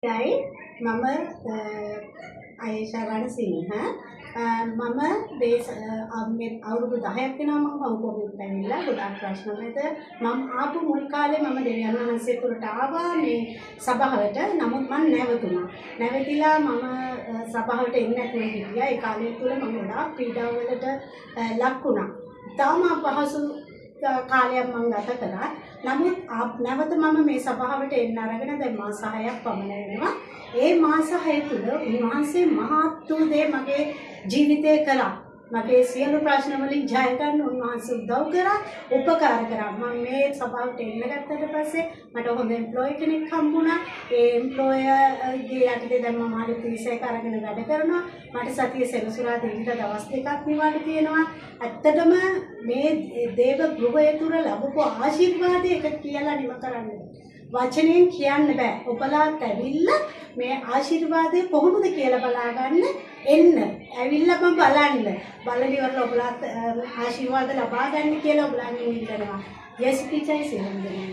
දැයි මම ආයේෂා රණසිංහ මම අවුරුදු 10ක් වෙනවා මම හොංකොංගට ඇවිල්ලා ගොඩාක් ප්‍රශ්න මැද මම ආපු මුල් කාලේ මම දෙවියන් වහන්සේ තුරට ආවා මේ සභාවට. නමුත් මම නැවතුණා. නැවතිලා මම සභාවට එන්නේ නැතුව හිටියා. ඒ කාලය තුල මම ගොඩාක් පීඩාවලට ලක් වුණා. තාම අපහසු කාලයක් මම ගත කරා. නමුත් නැවත මම මේ සභාවට එන්න අරගෙන දැන් මාස 6ක් පමණ වෙනවා. ඒ මාස 6 තුල උන්වහන්සේ මහත් වූ දේ මගේ ජීවිතේ කළා. මගේ සියලු ප්‍රශ්න වලින් ජය ගන්න උන්වහන්සේ උදව් කරා, උපකාර කරා. මම මේ සභාවට එන්න ගත්තට පස්සේ මට හොඳ එම්ප්ලොයි කෙනෙක් හම්බුණා. ඒ එම්ප්ලොයර්ගේ යටතේ දැන් මම ආලු 30ක් අරගෙන වැඩ කරනවා. මට සතිය සෙනසුරාදා ඉඳලා දවස් දෙකක් නිවාඩු තියෙනවා. ඇත්තටම මේ දේව ගෘහය තුර ලැබපු ආශිර්වාදය එක කියලා නිම කරන්න වචනෙන් කියන්න බෑ. ඔබලාත් ඇවිල්ලා මේ ආශිර්වාදය කොහොමද කියලා බලාගන්න එන්න. ඇවිල්ලා මම බලන්න. බලලා ඉවරලා ඔබලාත් ආශිර්වාද ලබා ගන්න කියලා ඔබලාගෙන් ඉල්ලනවා. යස් පිටයි සෙන්දෙන්නේ.